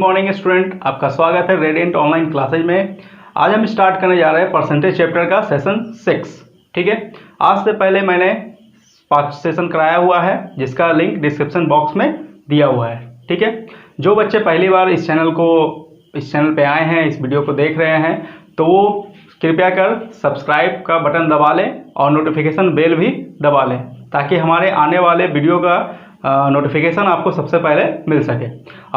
Morning student, आपका स्वागत है रेडिएंट ऑनलाइन क्लासेज में। आज हम स्टार्ट करने जा रहे हैं परसेंटेज चैप्टर का सेशन 6। ठीक है, आज से पहले मैंने 5 सेशन कराया हुआ है जिसका लिंक डिस्क्रिप्शन बॉक्स में दिया हुआ है। ठीक है, जो बच्चे पहली बार इस चैनल पे आए हैं, इस वीडियो को देख रहे हैं, तो वो कृपया कर सब्सक्राइब का बटन दबा लें और नोटिफिकेशन बेल भी दबा लें ताकि हमारे आने वाले वीडियो का नोटिफिकेशन आपको सबसे पहले मिल सके।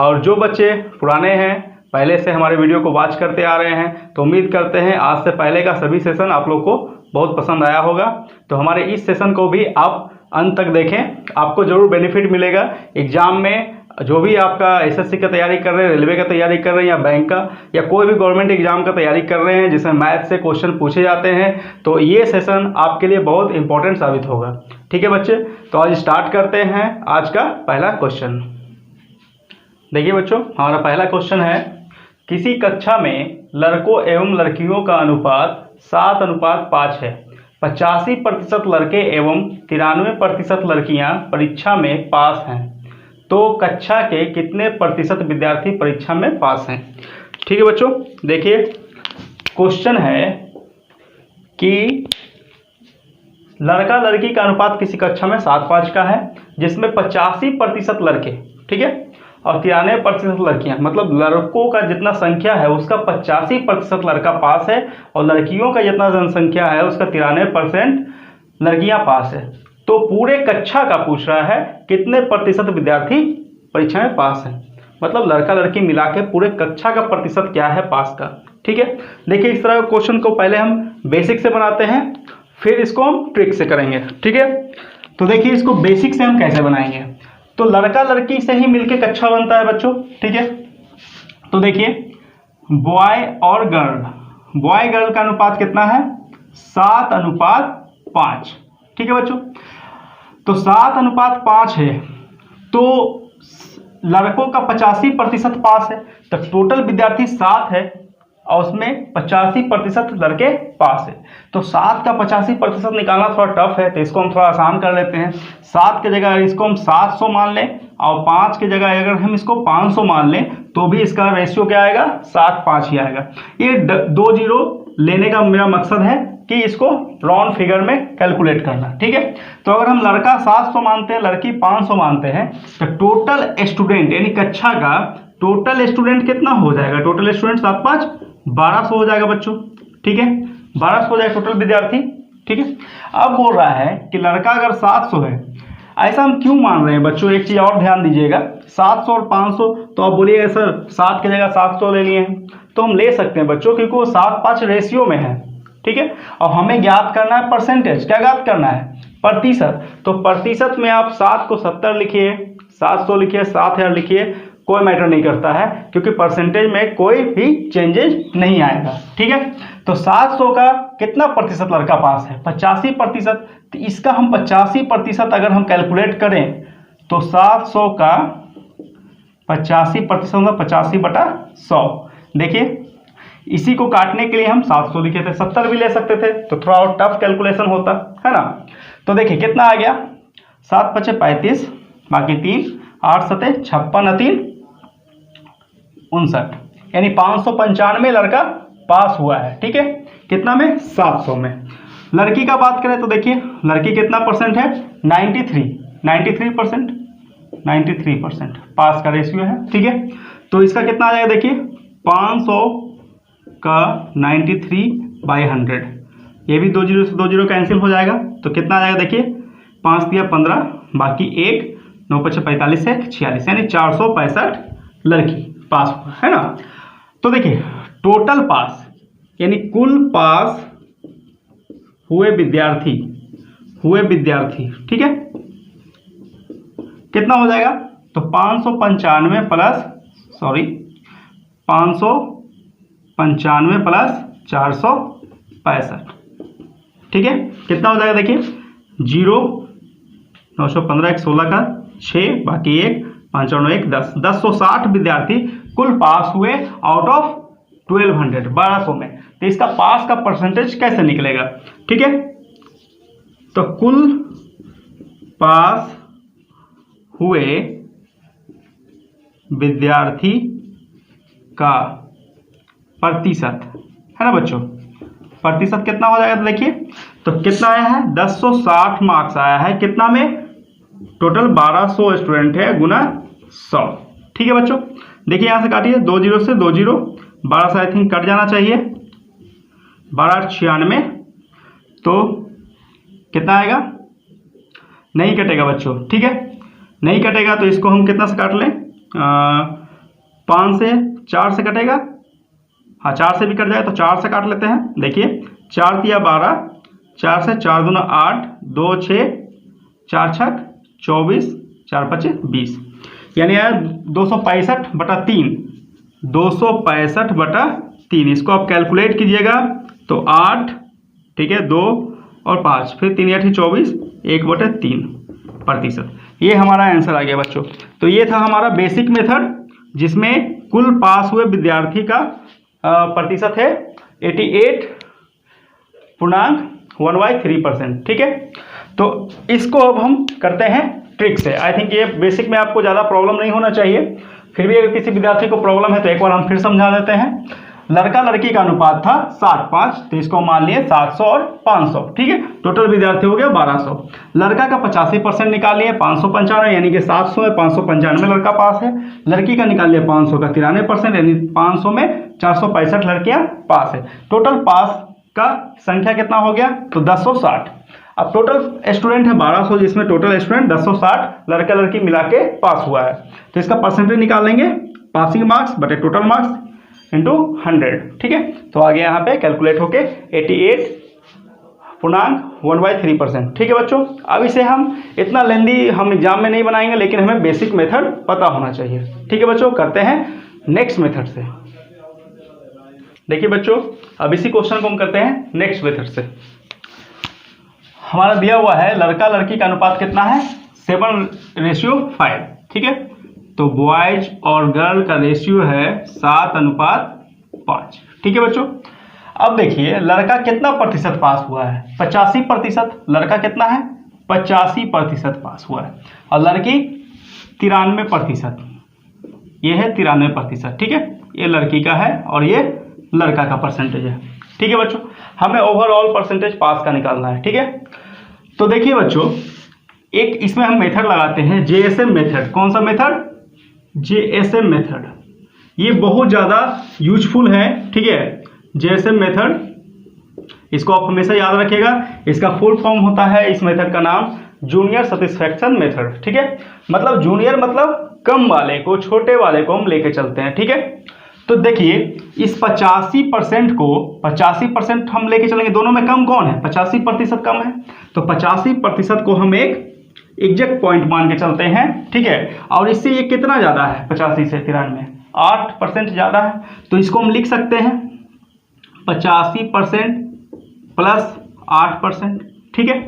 और जो बच्चे पुराने हैं, पहले से हमारे वीडियो को वॉच करते आ रहे हैं, तो उम्मीद करते हैं आज से पहले का सभी सेशन आप लोग को बहुत पसंद आया होगा। तो हमारे इस सेशन को भी आप अंत तक देखें, आपको ज़रूर बेनिफिट मिलेगा। एग्जाम में जो भी आपका एसएससी का तैयारी कर रहे हैं, रेलवे का तैयारी कर रहे हैं, या बैंक का या कोई भी गवर्नमेंट एग्जाम का तैयारी कर रहे हैं जिसमें मैथ से क्वेश्चन पूछे जाते हैं, तो ये सेशन आपके लिए बहुत इंपॉर्टेंट साबित होगा। ठीक है बच्चे, तो आज स्टार्ट करते हैं आज का पहला क्वेश्चन। देखिए बच्चों, हमारा पहला क्वेश्चन है, किसी कक्षा में लड़कों एवं लड़कियों का अनुपात 7:5 है। 85% लड़के एवं 93% लड़कियां परीक्षा में पास हैं, तो कक्षा के कितने प्रतिशत विद्यार्थी परीक्षा में पास हैं। ठीक है बच्चों, देखिए क्वेश्चन है कि लड़का लड़की का अनुपात किसी कक्षा में 7:5 का है, जिसमें 85% लड़के, ठीक है, और 93% लड़कियां, मतलब लड़कों का जितना संख्या है उसका 85% लड़का पास है और लड़कियों का जितना जनसंख्या है उसका 93% लड़कियां पास है। तो पूरे कक्षा का पूछ रहा है कितने प्रतिशत विद्यार्थी परीक्षा में पास है, मतलब लड़का लड़की मिला के पूरे कक्षा का प्रतिशत क्या है पास का। ठीक है, देखिए इस तरह क्वेश्चन को पहले हम बेसिक से बनाते हैं, फिर इसको हम ट्रिक से करेंगे। ठीक है, तो देखिए इसको बेसिक से हम कैसे बनाएंगे। तो लड़का लड़की से ही मिलके कक्षा बनता है बच्चों। ठीक है, तो देखिए बॉय और गर्ल, बॉय गर्ल का अनुपात कितना है, 7:5। ठीक है बच्चों, तो 7:5 है, तो लड़कों का 85% पास है, तो टोटल विद्यार्थी 7 है और उसमें 85% लड़के पास है। तो 7 का 85% निकालना थोड़ा टफ है, तो इसको हम थोड़ा आसान कर लेते हैं। 7 की जगह इसको हम 700 मान लें और 5 की जगह अगर हम इसको 500 मान लें तो भी इसका रेशियो क्या आएगा, 7:5 ही आएगा। ये 2 जीरो लेने का मेरा मकसद है कि इसको राउंड फिगर में कैलकुलेट करना। ठीक है, तो अगर हम लड़का 700 मानते हैं, लड़की 500 मानते हैं, तो टोटल स्टूडेंट यानी कक्षा का टोटल स्टूडेंट कितना हो जाएगा, टोटल स्टूडेंट 7:5 1200 हो जाएगा बच्चों। ठीक है, 1200 हो जाएगा टोटल विद्यार्थी। ठीक है, अब बोल रहा है कि लड़का अगर 700 है, ऐसा हम क्यों मान रहे हैं बच्चों, एक चीज और ध्यान दीजिएगा, 700 और 500, तो आप बोलिएगा सर 7 की जगह 700 ले लिए हैं, तो हम ले सकते हैं बच्चों क्योंकि वो 7:5 रेशियो में है। ठीक है, और हमें ज्ञात करना है परसेंटेज, क्या ज्ञात करना है, प्रतिशत। तो प्रतिशत में आप 7 को 70 लिखिए, 700 लिखिए, 7000 लिखिए, कोई मैटर नहीं करता है क्योंकि परसेंटेज में कोई भी चेंजेस नहीं आएगा। ठीक है, तो 700 का कितना प्रतिशत लड़का पास है, 85%। तो इसका हम 85% अगर हम कैलकुलेट करें तो 700 का 85% होगा 85/100। देखिए इसी को काटने के लिए हम 700 लिखे थे, 70 भी ले सकते थे तो थोड़ा और टफ कैलकुलेशन होता है ना। तो देखिए कितना आ गया, 7×5 = 35, बाकी 3, 8 × 7 = 56, 3 59, यानी 595 लड़का पास हुआ है। ठीक है, कितना में, 700 में। लड़की का बात करें तो देखिए लड़की कितना परसेंट है, 93% पास का रेशियो है। ठीक है, तो इसका कितना आ जाएगा, देखिए 500 का 93/100, ये भी 2 जीरो से 2 जीरो कैंसिल हो जाएगा, तो कितना आ जाएगा, देखिए 5 दिया 15, बाकी 1, 9×5 = 45, 46, यानी 465 लड़की पास हुआ है ना। तो देखिए टोटल पास यानी कुल पास हुए विद्यार्थी, ठीक है, कितना हो जाएगा, तो 595 प्लस 465। ठीक है, कितना हो जाएगा, देखिए 0, 915, 1 16 का 6, बाकी 1, 5 और 1 10, 1060 विद्यार्थी कुल पास हुए आउट ऑफ 1200 में। तो इसका पास का परसेंटेज कैसे निकलेगा। ठीक है, तो कुल पास हुए विद्यार्थी का प्रतिशत है ना बच्चों, प्रतिशत कितना हो जाएगा, तो देखिए तो कितना आया है 1060 मार्क्स आया है, कितना में, टोटल 1200 स्टूडेंट है गुना 100। ठीक है बच्चों, देखिए यहाँ से काटिए, 2 0 से 2 0, 12 से आई थिंक कट जाना चाहिए, 12 96, तो कितना आएगा, नहीं कटेगा बच्चों। ठीक है, नहीं कटेगा तो इसको हम कितना से काट लें, 5 से 4 से कटेगा, हाँ 4 से भी कट जाए तो 4 से काट लेते हैं। देखिए 4 तिया 12, 4 से 4 दूना 8, 2 6, 4 छक 24, 4 5 20, यानी आया 265/3, 265/3। इसको आप कैलकुलेट कीजिएगा तो 8, ठीक है, 2 और 5, फिर 3 8 24, 1/3%। ये हमारा आंसर आ गया बच्चों। तो ये था हमारा बेसिक मेथड, जिसमें कुल पास हुए विद्यार्थी का प्रतिशत है 88.1/3%। ठीक है, तो इसको अब हम करते हैं ट्रिक से। आई थिंक ये बेसिक में आपको ज़्यादा प्रॉब्लम नहीं होना चाहिए, फिर भी अगर किसी विद्यार्थी को प्रॉब्लम है तो एक बार हम फिर समझा देते हैं। लड़का लड़की का अनुपात था 7:5, तो इसको मान लिए 700 और 500। ठीक है, टोटल विद्यार्थी हो गया 1200। लड़का का 85% निकाल लिए 595, यानी कि 700 में 595 लड़का पास है। लड़की का निकाल लिया 500 का 93%, यानी 500 में 465 लड़कियां पास है। टोटल पास का संख्या कितना हो गया, तो 1060। अब टोटल स्टूडेंट है 1200, जिसमें टोटल स्टूडेंट 1060 लड़का लड़की मिला के पास हुआ है। तो इसका परसेंटेज निकाल लेंगे, पासिंग मार्क्स बटे टोटल मार्क्स इंटू 100। ठीक है, तो आगे यहाँ पे कैलकुलेट होके 88.1/3%। ठीक है बच्चों, अब इसे हम इतना लेंदी हम एग्जाम में नहीं बनाएंगे, लेकिन हमें बेसिक मेथड पता होना चाहिए। ठीक है बच्चों, करते हैं नेक्स्ट मेथड से। देखिए बच्चों, अब इसी क्वेश्चन को हम करते हैं नेक्स्ट मेथड से। हमारा दिया हुआ है लड़का लड़की का अनुपात कितना है, 7:5। ठीक है, तो बॉयज और गर्ल का रेशियो है 7:5। ठीक है बच्चों, अब देखिए लड़का कितना प्रतिशत पास हुआ है, 85%। लड़का कितना है, 85% पास हुआ है, और लड़की 93%। ये है 93%। ठीक है, ये लड़की का है और ये लड़का का परसेंटेज है। ठीक है बच्चों, हमें ओवरऑल परसेंटेज पास का निकालना है। ठीक है, तो देखिए बच्चों, एक इसमें हम मेथड लगाते हैं JSM मेथड। कौन सा मेथड, JSM मेथड। ये बहुत ज़्यादा यूजफुल है। ठीक है, JSM मेथड, इसको आप हमेशा याद रखिएगा। इसका फुल फॉर्म होता है इस मेथड का नाम जूनियर सेटिस्फैक्शन मेथड। ठीक है, मतलब जूनियर मतलब कम वाले को, छोटे वाले को हम लेके चलते हैं। ठीक है, तो देखिए इस 85% को 85% हम लेके चलेंगे, दोनों में कम कौन है, 85% कम है, तो 85% को हम एक एग्जैक्ट पॉइंट मान के चलते हैं। ठीक है, और इससे ये कितना ज़्यादा है, 85 से 93, 8% ज़्यादा है। तो इसको हम लिख सकते हैं 85% प्लस 8%। ठीक है,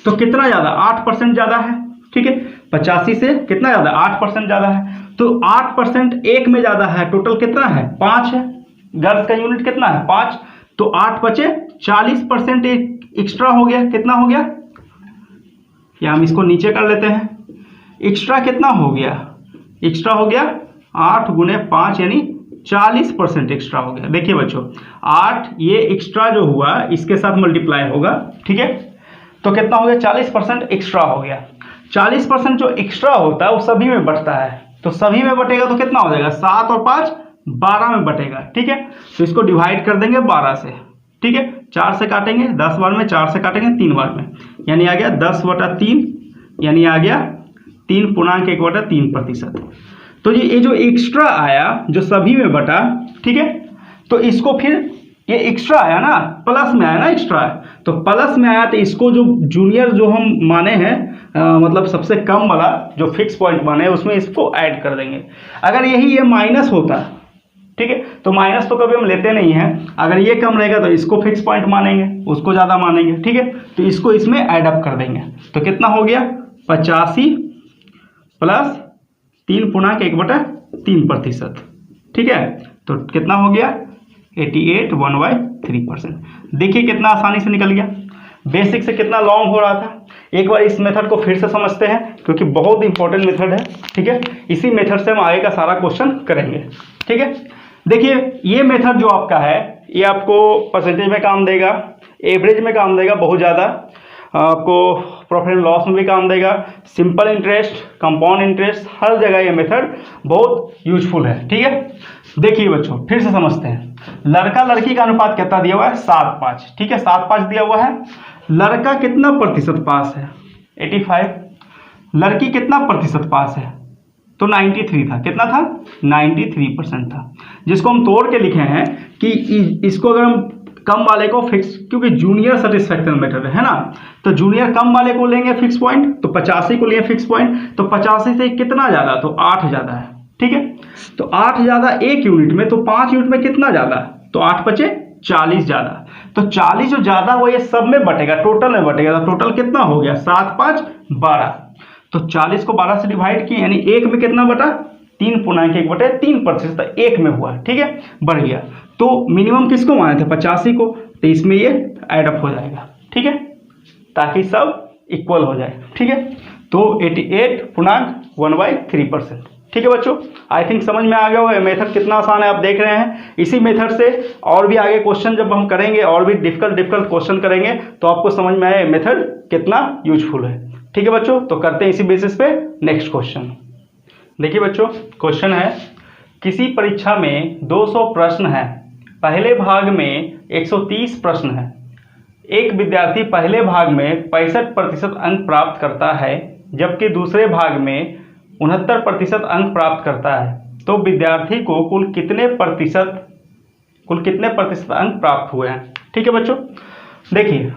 तो कितना ज़्यादा, 8% ज़्यादा है। ठीक है, 85 से कितना ज़्यादा, 8% ज़्यादा है। तो 8% एक में ज़्यादा है, टोटल कितना है, 5 है। गर्ल्स का यूनिट कितना है, 5, तो 8 बचे 40% एक एक्स्ट्रा हो गया। कितना हो गया, या हम इसको नीचे कर लेते हैं, एक्स्ट्रा कितना हो गया, एक्स्ट्रा हो गया 8 गुने 5, यानी 40% एक्स्ट्रा हो गया। देखिए बच्चों, 8 ये एक्स्ट्रा जो हुआ इसके साथ मल्टीप्लाई होगा। ठीक है, तो कितना हो गया, 40% एक्स्ट्रा हो गया। 40% जो एक्स्ट्रा होता है वो सभी में बटता है, तो सभी में बटेगा तो कितना हो जाएगा, 7 और 5 12 में बटेगा। ठीक है, तो इसको डिवाइड कर देंगे 12 से। ठीक है, 4 से काटेंगे 10 बार में, 4 से काटेंगे 3 बार में, यानी आ गया 10/3, यानी आ गया 3.1/3%। तो ये जो एक्स्ट्रा आया जो सभी में बटा, ठीक है, तो इसको फिर ये एक्स्ट्रा आया ना, प्लस में आया ना एक्स्ट्रा, तो प्लस में आया तो इसको जो जूनियर जो हम माने हैं, मतलब सबसे कम वाला जो फिक्स पॉइंट माने हैं, उसमें इसको ऐड कर देंगे। अगर यही ये माइनस होता, ठीक है, तो माइनस तो कभी हम लेते नहीं हैं। अगर ये कम रहेगा तो इसको फिक्स पॉइंट मानेंगे, उसको ज़्यादा मानेंगे। ठीक है, तो इसको इसमें ऐड अप कर देंगे, तो कितना हो गया, 85 प्लस 3.1/3%। ठीक है, तो कितना हो गया, 88.1/3%। देखिए कितना आसानी से निकल गया। बेसिक से कितना लॉन्ग हो रहा था। एक बार इस मेथड को फिर से समझते हैं, क्योंकि बहुत इंपॉर्टेंट मेथड है। ठीक है, इसी मेथड से हम आगे का सारा क्वेश्चन करेंगे। ठीक है, देखिए ये मेथड जो आपका है ये आपको परसेंटेज में काम देगा, एवरेज में काम देगा, बहुत ज़्यादा आपको प्रॉफिट एंड लॉस में भी काम देगा, सिंपल इंटरेस्ट, कंपाउंड इंटरेस्ट, हर जगह ये मेथड बहुत यूजफुल है। ठीक है, देखिए बच्चों फिर से समझते हैं। लड़का लड़की का अनुपात कितना दिया हुआ है? 7:5। ठीक है, 7:5 दिया हुआ है। लड़का कितना प्रतिशत पास है? 85। लड़की कितना प्रतिशत पास है? तो 93 था। कितना था? 93% था। जिसको हम तोड़ के लिखे हैं कि इसको अगर हम कम वाले को फिक्स, क्योंकि जूनियर सेटिस्फैक्शन मेथड है ना, तो जूनियर कम वाले को लेंगे फिक्स पॉइंट, तो 85 को लिए फिक्स पॉइंट, तो 85 से कितना ज़्यादा? तो 8 ज़्यादा है। ठीक है, तो 8 ज़्यादा 1 यूनिट में, तो 5 यूनिट में कितना ज़्यादा? तो 8 बचे 40 ज़्यादा। तो 40 जो ज़्यादा वो ये सब में बटेगा, टोटल में बटेगा। तो टोटल कितना हो गया? 7, 5, 12। तो 40 को 12 से डिवाइड किए, यानी 1 में कितना बटा? 3.1/3% 1 में हुआ। ठीक है, बढ़ गया। तो मिनिमम किसको माने थे? 85 को। तो इसमें ये एडअप हो जाएगा। ठीक है, ताकि सब इक्वल हो जाए। ठीक है, तो 88.1/3%। ठीक है बच्चों, आई थिंक समझ में आ गया होगा मेथड कितना आसान है, आप देख रहे हैं। इसी मेथड से और भी आगे क्वेश्चन जब हम करेंगे, और भी डिफिकल्ट क्वेश्चन करेंगे, तो आपको समझ में आए मेथड कितना यूजफुल है। ठीक है बच्चों, तो करते हैं इसी बेसिस पे नेक्स्ट क्वेश्चन। देखिए बच्चों, क्वेश्चन है किसी परीक्षा में 200 प्रश्न है, पहले भाग में 130 प्रश्न है। एक विद्यार्थी पहले भाग में 65% अंक प्राप्त करता है, जबकि दूसरे भाग में 69% अंक प्राप्त करता है। तो विद्यार्थी को कुल कितने प्रतिशत अंक प्राप्त हुए हैं? ठीक है बच्चों, देखिए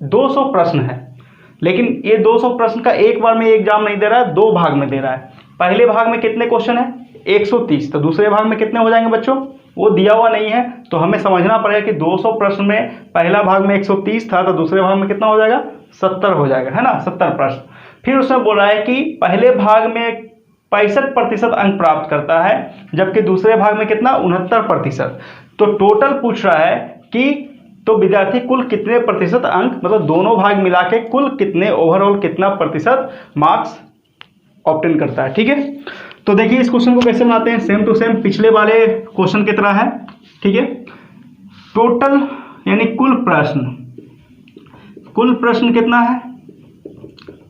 200 प्रश्न है, लेकिन ये 200 प्रश्न का एक बार में एग्जाम नहीं दे रहा है, 2 भाग में दे रहा है। पहले भाग में कितने क्वेश्चन है? 130। तो दूसरे भाग में कितने हो जाएंगे बच्चों? वो दिया हुआ नहीं है, तो हमें समझना पड़ेगा कि 200 प्रश्न में पहला भाग में 130 था, तो दूसरे भाग में कितना हो जाएगा? 70 हो जाएगा, है ना, 70 प्रश्न। फिर उसमें बोल रहा है कि पहले भाग में 65% अंक प्राप्त करता है, जबकि दूसरे भाग में कितना? 69%। तो टोटल पूछ रहा है कि तो विद्यार्थी कुल कितने प्रतिशत अंक, मतलब दोनों भाग मिला के कुल कितने, ओवरऑल कितना प्रतिशत मार्क्स ऑब्टेन करता है। ठीक है, तो देखिए इस क्वेश्चन को कैसे बनाते हैं, सेम टू सेम पिछले वाले क्वेश्चन की तरह है। ठीक है, टोटल यानी कुल प्रश्न कितना है?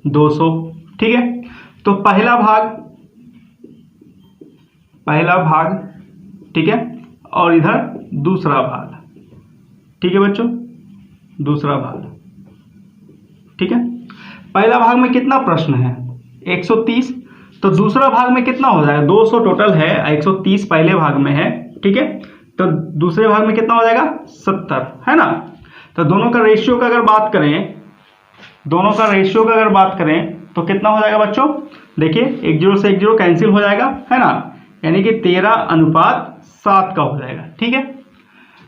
200। ठीक है, तो पहला भाग, ठीक है, और इधर दूसरा भाग। ठीक है बच्चों, दूसरा भाग। ठीक है, पहला भाग में कितना प्रश्न है? 130। तो दूसरा भाग में कितना हो जाएगा? 200 टोटल है, 130 पहले भाग में है। ठीक है, तो दूसरे भाग में कितना हो जाएगा? 70, है ना। तो दोनों का रेशियो का अगर बात करें तो कितना हो जाएगा बच्चों? देखिए 1 0 से 1 0 कैंसिल हो जाएगा, है ना, यानी कि 13:7 का हो जाएगा। ठीक है,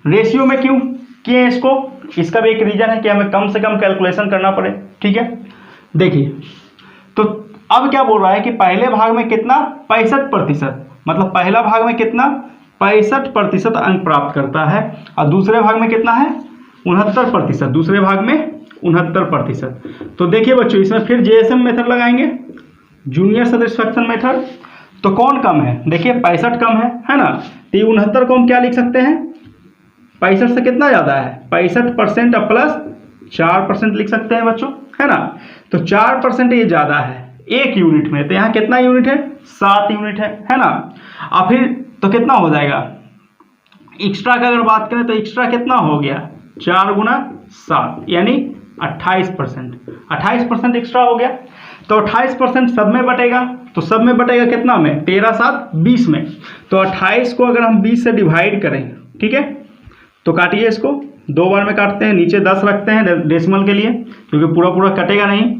रेशियो में क्यों किए इसको? इसका भी एक रीजन है कि हमें कम से कम कैलकुलेशन करना पड़े। ठीक है, देखिए तो अब क्या बोल रहा है कि पहले भाग में कितना? 65%, मतलब पहला भाग में कितना? 65% अंक प्राप्त करता है, और दूसरे भाग में कितना है? 69%। दूसरे भाग में 69%। तो देखिए बच्चों, इसमें फिर जेएसएम मेथड लगाएंगे, जूनियर सेटिस्फैक्शन मेथड। तो कौन कम है? देखिए 65 कम है ना, तो 69 को हम क्या लिख सकते हैं? 65 से कितना ज़्यादा है? 65% प्लस 4% लिख सकते हैं बच्चों, है ना। तो 4% ये ज़्यादा है 1 यूनिट में, तो यहाँ कितना यूनिट है? 7 यूनिट है ना। और फिर तो कितना हो जाएगा? एक्स्ट्रा का अगर बात करें तो एक्स्ट्रा कितना हो गया? 4 × 7 यानी 28%। 28% एक्स्ट्रा हो गया। तो 28% सब में बटेगा, तो सब में बटेगा कितना में? 13 7 20 में। तो 28 को अगर हम 20 से डिवाइड करें, ठीक है, तो काटिए इसको, 2 बार में काटते हैं, नीचे 10 रखते हैं डेसिमल के लिए, क्योंकि पूरा कटेगा नहीं।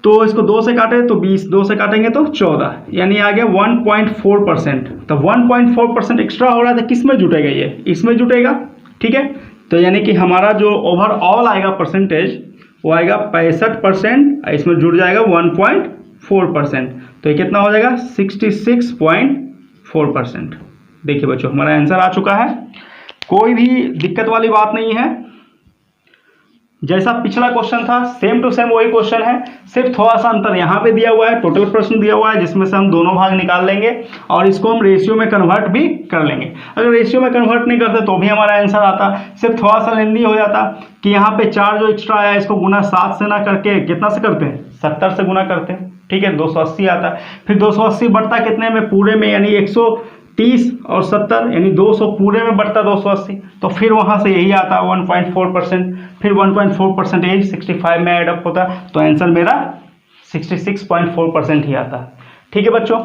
तो इसको 2 से काटें तो 20, 2 से काटेंगे तो 14, यानी आ गया 1.4%। तो 1.4% एक्स्ट्रा हो रहा है, तो किस में जुटेगा? ये इसमें जुटेगा। ठीक है, तो यानी कि हमारा जो ओवरऑल आएगा परसेंटेज वो आएगा 65%, इसमें जुड़ जाएगा 1.4%। तो ये कितना हो जाएगा? 66.4%। देखिए बच्चों, हमारा आंसर आ चुका है, कोई भी दिक्कत वाली बात नहीं है। जैसा पिछला क्वेश्चन था सेम टू सेम वही क्वेश्चन है, सिर्फ थोड़ा सा अंतर यहाँ पे दिया हुआ है, टोटल प्रश्न दिया हुआ है जिसमें से हम दोनों भाग निकाल लेंगे और इसको हम रेशियो में कन्वर्ट भी कर लेंगे। अगर रेशियो में कन्वर्ट नहीं करते तो भी हमारा आंसर आता, सिर्फ थोड़ा सा लेंदी हो जाता कि यहाँ पे 4 जो एक्स्ट्रा आया इसको गुना 7 से ना करके कितना से करते हैं, 70 से गुना करते हैं, ठीक है, 280 आता है। फिर 280 बढ़ता कितने में, पूरे में, यानी 130 और 70 यानी 200 पूरे में बढ़ता 280, तो फिर वहाँ से यही आता 1.4%, फिर 1.4% 65 में एडअप होता, तो आंसर मेरा 66.4% ही आता। ठीक है बच्चों,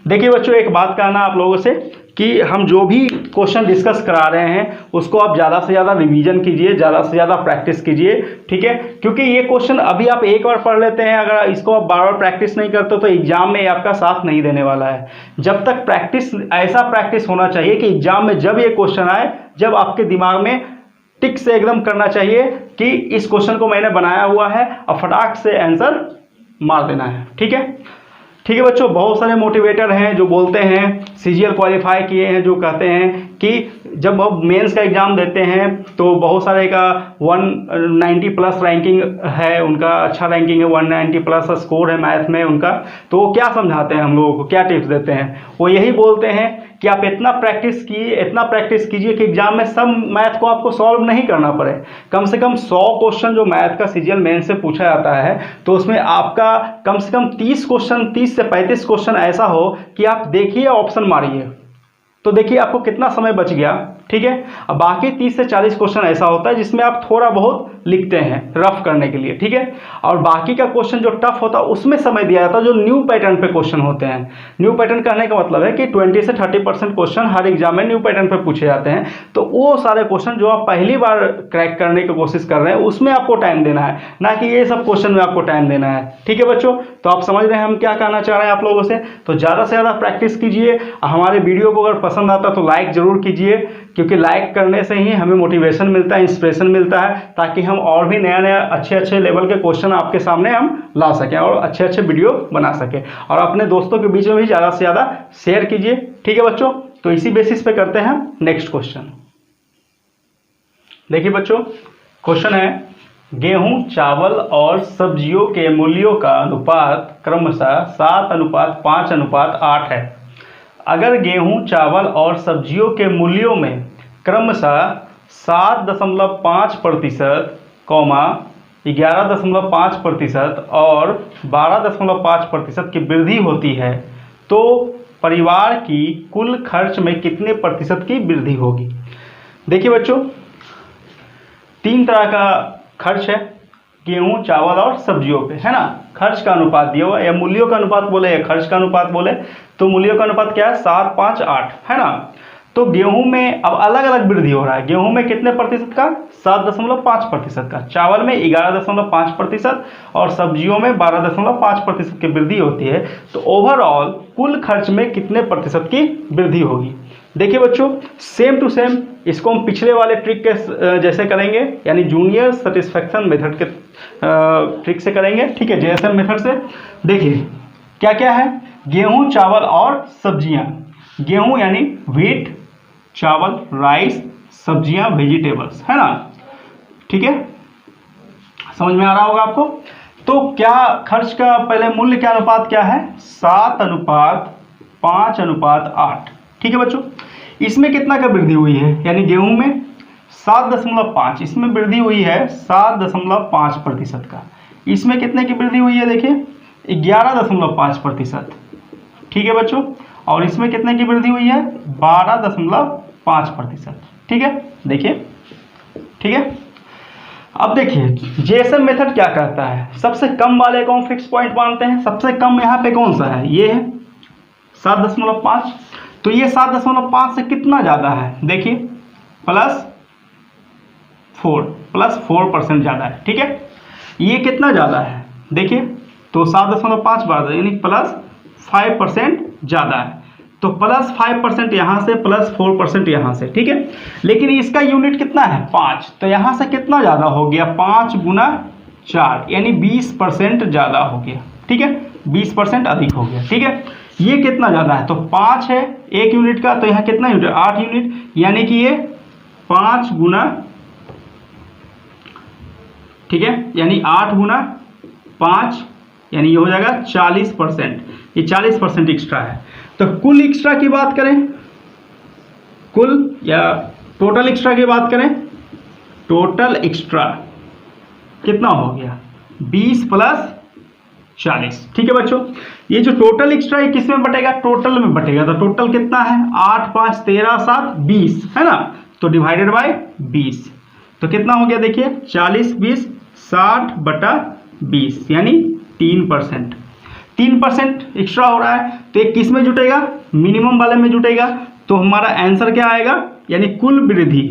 देखिए बच्चों एक बात कहना आप लोगों से कि हम जो भी क्वेश्चन डिस्कस करा रहे हैं उसको आप ज़्यादा से ज़्यादा रिवीजन कीजिए, ज़्यादा से ज़्यादा प्रैक्टिस कीजिए, ठीक है, क्योंकि ये क्वेश्चन अभी आप एक बार पढ़ लेते हैं, अगर इसको आप बार बार प्रैक्टिस नहीं करते तो एग्जाम में आपका साथ नहीं देने वाला है। जब तक प्रैक्टिस, ऐसा प्रैक्टिस होना चाहिए कि एग्जाम में जब ये क्वेश्चन आए, जब आपके दिमाग में टिक से एकदम करना चाहिए कि इस क्वेश्चन को मैंने बनाया हुआ है और फटाक से आंसर मार देना है। ठीक है, ठीक है बच्चों, बहुत सारे मोटिवेटर हैं जो बोलते हैं सीजीएल क्वालिफाई किए हैं, जो कहते हैं कि जब अब मेंस का एग्ज़ाम देते हैं तो बहुत सारे का 190 प्लस रैंकिंग है, उनका अच्छा रैंकिंग है, 190 प्लस स्कोर है मैथ में उनका, तो वो क्या समझाते हैं हम लोगों को, क्या टिप्स देते हैं, वो यही बोलते हैं कि आप इतना प्रैक्टिस कीजिए कि एग्जाम में सब मैथ को आपको सॉल्व नहीं करना पड़े। कम से कम 100 क्वेश्चन जो मैथ का सीजीएल मेन से पूछा जाता है तो उसमें आपका कम से कम 30 से 35 क्वेश्चन ऐसा हो कि आप देखिए ऑप्शन मारिए, तो देखिए आपको कितना समय बच गया। ठीक है, अब बाकी 30 से 40 क्वेश्चन ऐसा होता है जिसमें आप थोड़ा बहुत लिखते हैं रफ करने के लिए, ठीक है, और बाकी का क्वेश्चन जो टफ होता है उसमें समय दिया जाता है, जो न्यू पैटर्न पे क्वेश्चन होते हैं। न्यू पैटर्न कहने का मतलब है कि 20 से 30% क्वेश्चन हर एग्जाम में न्यू पैटर्न पे पूछे जाते हैं, तो वो सारे क्वेश्चन जो आप पहली बार क्रैक करने की कोशिश कर रहे हैं उसमें आपको टाइम देना है, ना कि ये सब क्वेश्चन में आपको टाइम देना है। ठीक है बच्चों, तो आप समझ रहे हैं हम क्या कहना चाह रहे हैं आप लोगों से, तो ज़्यादा से ज़्यादा प्रैक्टिस कीजिए। हमारे वीडियो को अगर पसंद आता तो लाइक ज़रूर कीजिए, क्योंकि लाइक करने से ही हमें मोटिवेशन मिलता है, इंस्पिरेशन मिलता है, ताकि हम और भी नया नया अच्छे लेवल के क्वेश्चन आपके सामने हम ला सकें और अच्छे वीडियो बना सकें, और अपने दोस्तों के बीच में भी ज़्यादा से ज़्यादा शेयर कीजिए। ठीक है बच्चों, तो इसी बेसिस पे करते हैं नेक्स्ट क्वेश्चन। देखिए बच्चों, क्वेश्चन है गेहूं, चावल और सब्जियों के मूल्यों का अनुपात क्रमशः 7:5:8 है। अगर गेहूं, चावल और सब्जियों के मूल्यों में क्रमशः 7.5%, 11.5% और 12.5% की वृद्धि होती है, तो परिवार की कुल खर्च में कितने प्रतिशत की वृद्धि होगी। देखिए बच्चों, 3 तरह का खर्च है गेहूं, चावल और सब्जियों पे, है ना। खर्च का अनुपात दिया हुआ, या मूल्यों का अनुपात बोले या खर्च का अनुपात बोले, तो मूल्यों का अनुपात क्या है, 7:5:8, है ना। तो गेहूं में अब अलग अलग वृद्धि हो रहा है, गेहूं में कितने प्रतिशत का, 7.5% का, चावल में 11.5% और सब्जियों में 12.5% की वृद्धि होती है, तो ओवरऑल कुल खर्च में कितने प्रतिशत की वृद्धि होगी। देखिए बच्चों, सेम टू सेम इसको हम पिछले वाले ट्रिक के जैसे करेंगे, यानी जूनियर सेटिस्फैक्शन मेथड के ट्रिक से करेंगे, ठीक है, जेएसएम मेथड से। देखिए क्या क्या है, गेहूं, चावल और सब्जियां। गेहूं यानी व्हीट, चावल राइस, सब्जियां वेजिटेबल्स, है ना। ठीक है, समझ में आ रहा होगा आपको। तो क्या खर्च का पहले मूल्य क्या अनुपात क्या है, 7:5:8। ठीक है बच्चों, इसमें कितना का वृद्धि हुई है, यानी गेहूं में 7.5, इसमें वृद्धि हुई है 7.5% का। इसमें कितने की वृद्धि हुई है, देखिए 11.5%। ठीक है बच्चों, और इसमें कितने की वृद्धि हुई है, 12.5%। ठीक है, देखिए, ठीक है। अब देखिए जेएसएम मेथड क्या कहता है, सबसे कम वाले को हम फिक्स पॉइंट मानते हैं। सबसे कम यहाँ पे कौन सा है, ये है 7.5, तो ये 7.5 से कितना ज़्यादा है, देखिए +4% ज़्यादा है। ठीक है, ये कितना ज़्यादा है, देखिए, तो 7.5 बार यानी +5% ज़्यादा है, तो +5% यहाँ से, +4% यहाँ से। ठीक है, लेकिन इसका यूनिट कितना है, 5, तो यहाँ से कितना ज़्यादा हो गया, 5 × 4 यानी 20% ज़्यादा हो गया। ठीक है, 20% अधिक हो गया। ठीक है, ये कितना ज़्यादा है, तो 5 है 1 यूनिट का, तो यहाँ कितना यूनिट, 8 यूनिट, यानी कि ये 5 × ठीक है, यानी 8 गुना 5 यानी ये हो जाएगा 40%। ये 40% एक्स्ट्रा है। तो कुल एक्स्ट्रा की बात करें, कुल या टोटल एक्स्ट्रा की बात करें, टोटल एक्स्ट्रा कितना हो गया 20 प्लस 40। ठीक है बच्चों, ये जो टोटल एक्स्ट्रा है किस में बटेगा, टोटल में बटेगा। तो टोटल कितना है 8 5 13 7 20 है ना, तो डिवाइडेड बाय 20 तो कितना हो गया देखिए 40 20 60/20 यानी 3%। 3% एक्स्ट्रा हो रहा है तो ये किस में जुटेगा, मिनिमम वाले में जुटेगा। तो हमारा आंसर क्या आएगा, यानी कुल वृद्धि,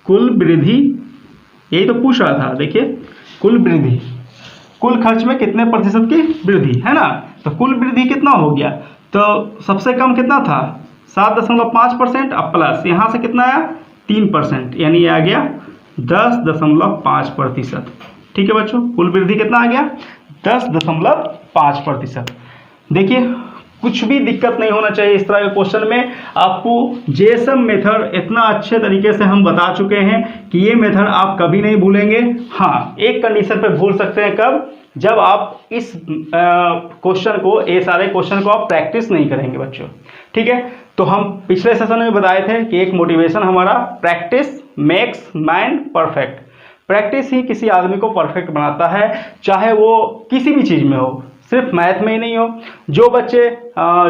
कुल वृद्धि यही तो पूछ रहा था। देखिए कुल वृद्धि, कुल खर्च में कितने प्रतिशत की वृद्धि है ना, तो कुल वृद्धि कितना हो गया, तो सबसे कम कितना था 7.5% अब प्लस यहाँ से कितना आया 3% यानी ये आ गया 10.5%। ठीक है बच्चों, कुल वृद्धि कितना आ गया 10.5%। देखिए कुछ भी दिक्कत नहीं होना चाहिए इस तरह के क्वेश्चन में। आपको जेएसएम मेथड इतना अच्छे तरीके से हम बता चुके हैं कि ये मेथड आप कभी नहीं भूलेंगे। हाँ, एक कंडीशन पे भूल सकते हैं, कब, जब आप इस क्वेश्चन को, ये सारे क्वेश्चन को आप प्रैक्टिस नहीं करेंगे बच्चों। ठीक है, तो हम पिछले सेशन में बताए थे कि एक मोटिवेशन हमारा practice makes man perfect. Practice ही किसी आदमी को परफेक्ट बनाता है, चाहे वो किसी भी चीज़ में हो, सिर्फ मैथ में ही नहीं हो। जो बच्चे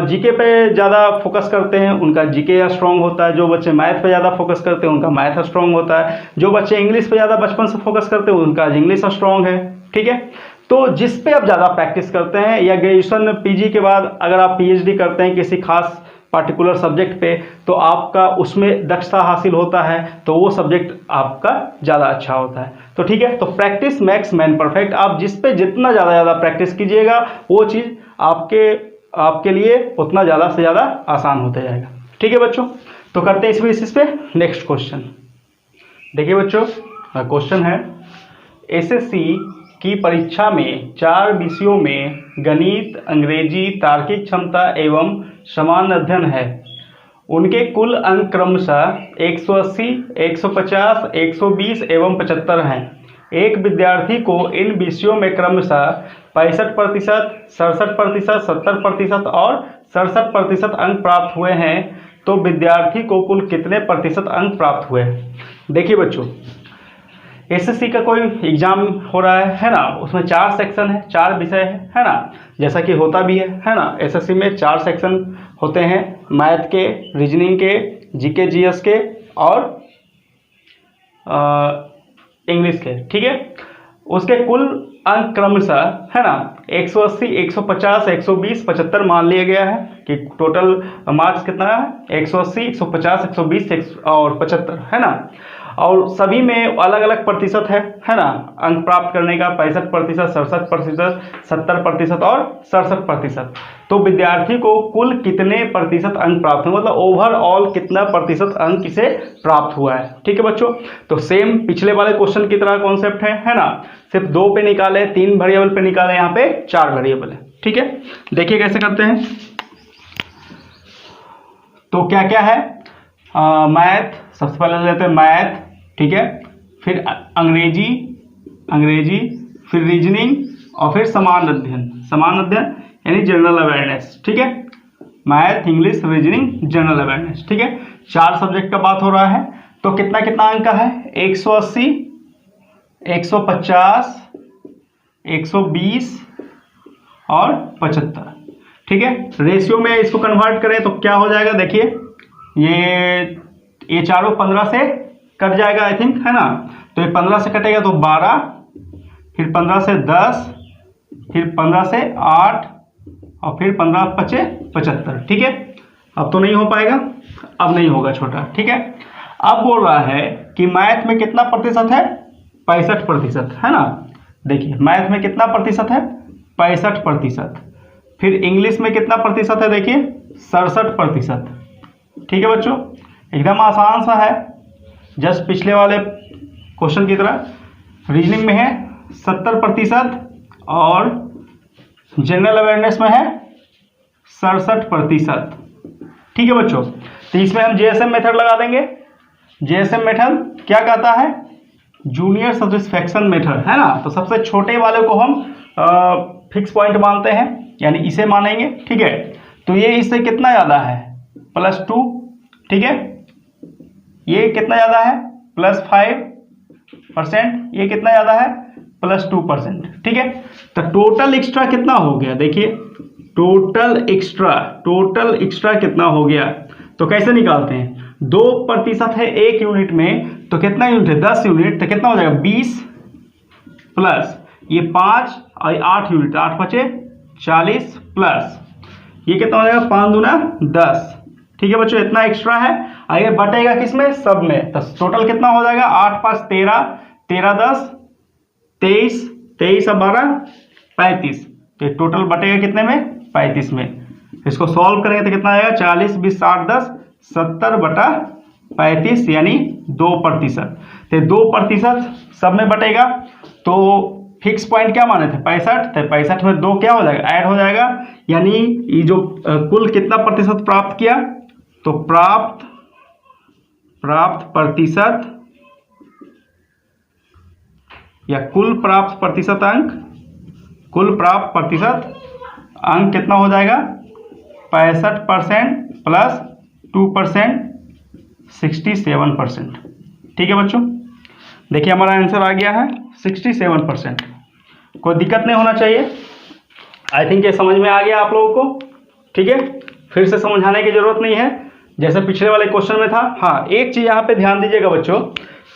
जीके पे ज़्यादा फोकस करते हैं उनका जीके स्ट्रॉन्ग होता है, जो बच्चे मैथ पे ज़्यादा फोकस करते हैं उनका मैथ स्ट्रॉन्ग होता है, जो बच्चे इंग्लिश पे ज़्यादा बचपन से फोकस करते हैं उनका इंग्लिश स्ट्रॉन्ग है। ठीक है, तो जिस पे आप ज़्यादा प्रैक्टिस करते हैं, या ग्रेजुएशन पीजी के बाद अगर आप पीएचडी करते हैं किसी खास पार्टिकुलर सब्जेक्ट पे, तो आपका उसमें दक्षता हासिल होता है, तो वो सब्जेक्ट आपका ज़्यादा अच्छा होता है। तो ठीक है, तो प्रैक्टिस मैक्स मैन परफेक्ट। आप जिस पे जितना ज़्यादा प्रैक्टिस कीजिएगा वो चीज़ आपके लिए उतना ज़्यादा से ज़्यादा आसान होता जाएगा। ठीक है बच्चों, तो करते हैं इस बेसिस पे नेक्स्ट क्वेश्चन। देखिए बच्चों, क्वेश्चन है एसएससी की परीक्षा में 4 विषयों में गणित, अंग्रेजी, तार्किक क्षमता एवं समान अध्ययन है। उनके कुल अंक क्रमशः 180, 150, 120 एवं 75 हैं। एक विद्यार्थी को इन विषयों में क्रमशः 65%, 67%, 70% और 67% अंक प्राप्त हुए हैं, तो विद्यार्थी को कुल कितने प्रतिशत अंक प्राप्त हुए। देखिए बच्चों, एसएससी का कोई एग्जाम हो रहा है ना, उसमें 4 सेक्शन है, 4 विषय है ना, जैसा कि होता भी है ना। एसएससी में 4 सेक्शन होते हैं, मैथ के, रीजनिंग के, जीके जीएस के और इंग्लिश के। ठीक है, उसके कुल अंक क्रमशः है ना 180, 150, 120, 75 मान लिया गया है कि टोटल मार्क्स कितना है 180, 150, 120 और 75 है ना। और सभी में अलग अलग प्रतिशत है ना अंक प्राप्त करने का, 65%, 67%, 70% और 67%। तो विद्यार्थी को कुल कितने प्रतिशत अंक प्राप्त हुए, मतलब ओवरऑल कितना प्रतिशत अंक इसे प्राप्त हुआ है। ठीक है बच्चों, तो सेम पिछले वाले क्वेश्चन की तरह कॉन्सेप्ट है ना, सिर्फ 2 पे निकाले, 3 वेरिएबल पे निकाले, यहाँ पे 4 वेरिएबल है। ठीक है, देखिए कैसे करते हैं। तो क्या क्या है, मैथ सबसे पहले लेते हैं मैथ, ठीक है, फिर अंग्रेजी, फिर रीजनिंग और फिर समान अध्ययन यानी जनरल अवेयरनेस। ठीक है, math, English, reasoning, general awareness. ठीक है, 4 सब्जेक्ट का बात हो रहा है। तो कितना कितना अंक का है 180, 150, 120 और 75। ठीक है, रेशियो में इसको कन्वर्ट करें तो क्या हो जाएगा, देखिए ये चारों 15 से कट जाएगा आई थिंक, है ना। तो ये 15 से कटेगा तो 12, फिर 15 से 10, फिर 15 से 8 और फिर 15 5 75। ठीक है, अब तो नहीं हो पाएगा, अब नहीं होगा छोटा। ठीक है, अब बोल रहा है कि मैथ में कितना प्रतिशत है 65% है ना। देखिए मैथ में कितना प्रतिशत है 65%, फिर इंग्लिश में कितना प्रतिशत है, देखिए 67%। ठीक है बच्चों, एकदम आसान सा है, जस्ट पिछले वाले क्वेश्चन की तरह। रीजनिंग में है 70% और जनरल अवेयरनेस में है 67%। ठीक है बच्चों, तो इसमें हम जेएसएम मेथड लगा देंगे। जेएसएम मेथड क्या कहता है जूनियर सेटिस्फेक्शन मेथड है ना, तो सबसे छोटे वाले को हम फिक्स पॉइंट मानते हैं, यानी इसे मानेंगे। ठीक है, तो ये इससे कितना ज़्यादा है +2। ठीक है, ये कितना ज़्यादा है +5%, ये कितना ज़्यादा है +2%। ठीक है, तो टोटल एक्स्ट्रा कितना हो गया, देखिए टोटल एक्स्ट्रा कितना हो गया। तो कैसे निकालते हैं, 2% है 1 यूनिट में, तो कितना यूनिट है 10 यूनिट, तो कितना हो जाएगा 20 प्लस ये 5 और 8 यूनिट, 8 बचे 40 प्लस ये कितना हो जाएगा 5 दूना 10। ठीक है बच्चों, इतना एक्स्ट्रा है। आगे बटेगा किसमें, सब में, तो टोटल कितना हो जाएगा 8 5 13, 13 10 23, 23 और 12 35, तो टोटल बटेगा कितने में 35 में। इसको सॉल्व करेंगे तो कितना आएगा 40 20 60 10 70/35 यानी 2%। तो 2% सब में बटेगा, तो फिक्स पॉइंट क्या माने थे 65, तो 65 में 2 क्या हो जाएगा ऐड हो जाएगा, यानी ये जो कुल कितना प्रतिशत प्राप्त किया, तो प्राप्त प्रतिशत या कुल प्राप्त प्रतिशत अंक कितना हो जाएगा 65% प्लस 2% 67%। ठीक है बच्चों, देखिए हमारा आंसर आ गया है 67%। कोई दिक्कत नहीं होना चाहिए। आई थिंक ये समझ में आ गया आप लोगों को। ठीक है, फिर से समझाने की जरूरत नहीं है, जैसे पिछले वाले क्वेश्चन में था। हाँ, एक चीज़ यहाँ पे ध्यान दीजिएगा बच्चों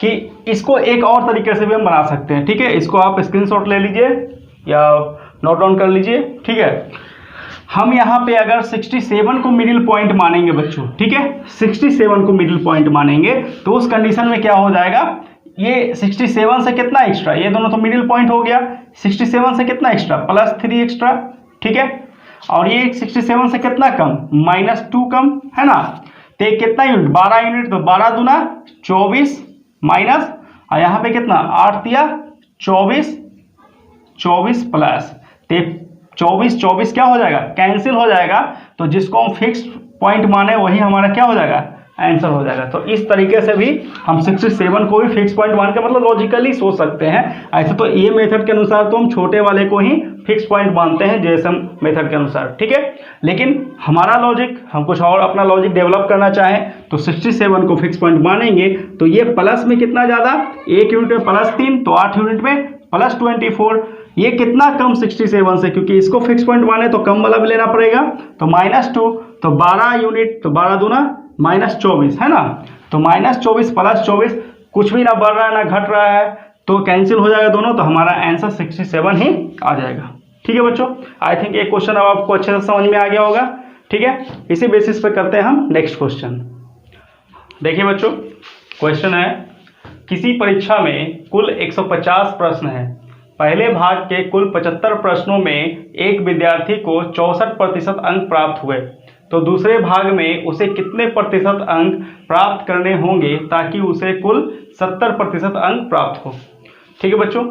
कि इसको एक और तरीके से भी हम बना सकते हैं। ठीक है, इसको आप स्क्रीनशॉट ले लीजिए या नोट डाउन कर लीजिए। ठीक है, हम यहाँ पे अगर 67 को मिडिल पॉइंट मानेंगे बच्चों, ठीक है 67 को मिडिल पॉइंट मानेंगे, तो उस कंडीशन में क्या हो जाएगा, ये 67 से कितना एक्स्ट्रा, ये दोनों तो मिडिल पॉइंट हो गया, 67 से कितना एक्स्ट्रा +3 एक्स्ट्रा। ठीक है, और ये 67 से कितना कम -2 कम है ना, तो कितना यूनिट 12 यूनिट, तो 12 दूना 24 माइनस, और यहाँ पे कितना 8 दिया 24 24 प्लस 24 क्या हो जाएगा कैंसिल हो जाएगा, तो जिसको हम फिक्स पॉइंट माने वही हमारा क्या हो जाएगा आंसर हो जाएगा। तो इस तरीके से भी हम 67 को भी फिक्स पॉइंट मान के मतलब लॉजिकली सोच सकते हैं। ऐसे तो ये मेथड के अनुसार तो हम छोटे वाले को ही फिक्स पॉइंट मानते हैं जेएसएम मेथड के अनुसार। ठीक है, लेकिन हमारा लॉजिक, हम कुछ और अपना लॉजिक डेवलप करना चाहें तो 67 को फिक्स पॉइंट मानेंगे, तो ये प्लस में कितना ज़्यादा, 1 यूनिट में +3, तो 8 यूनिट में +24, ये कितना कम 67 से, क्योंकि इसको फिक्स पॉइंट माने तो कम वाला भी लेना पड़ेगा, तो -2, तो 12 यूनिट, तो 12 दूना -24 है ना, तो -24 प्लस 24 कुछ भी ना बढ़ रहा है ना घट रहा है, तो कैंसिल हो जाएगा दोनों, तो हमारा आंसर 67 ही आ जाएगा। ठीक है बच्चों, आई थिंक ये क्वेश्चन अब आपको अच्छे से समझ में आ गया होगा। ठीक है, इसी बेसिस पे करते हैं हम नेक्स्ट क्वेश्चन। देखिए बच्चों, क्वेश्चन है किसी परीक्षा में कुल 150 प्रश्न है, पहले भाग के कुल 75 प्रश्नों में एक विद्यार्थी को 64% अंक प्राप्त हुए, तो दूसरे भाग में उसे कितने प्रतिशत अंक प्राप्त करने होंगे ताकि उसे कुल 70% अंक प्राप्त हो। ठीक है बच्चों,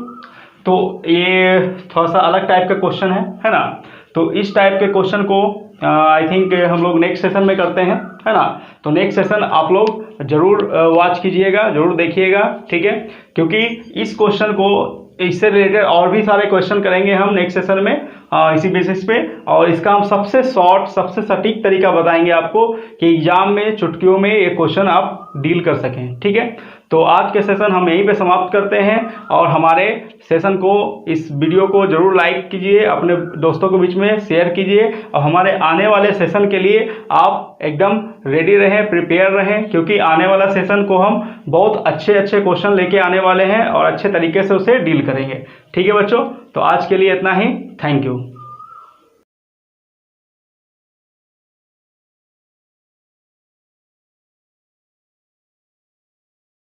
तो ये थोड़ा सा अलग टाइप का क्वेश्चन है ना, तो इस टाइप के क्वेश्चन को आई थिंक हम लोग नेक्स्ट सेशन में करते हैं, है ना। तो नेक्स्ट सेशन आप लोग जरूर वॉच कीजिएगा, जरूर देखिएगा। ठीक है, क्योंकि इस क्वेश्चन को, इससे रिलेटेड और भी सारे क्वेश्चन करेंगे हम नेक्स्ट सेशन में इसी बेसिस पे, और इसका हम सबसे शॉर्ट सबसे सटीक तरीका बताएंगे आपको कि एग्जाम में चुटकियों में ये क्वेश्चन आप डील कर सकें। ठीक है, तो आज के सेशन हम यहीं पे समाप्त करते हैं, और हमारे सेशन को, इस वीडियो को जरूर लाइक कीजिए, अपने दोस्तों के बीच में शेयर कीजिए, और हमारे आने वाले सेशन के लिए आप एकदम रेडी रहें, प्रिपेयर रहें, क्योंकि आने वाला सेशन को हम बहुत अच्छे अच्छे क्वेश्चन लेके आने वाले हैं और अच्छे तरीके से उसे डील करेंगे। ठीक है बच्चों, तो आज के लिए इतना ही, थैंक यू।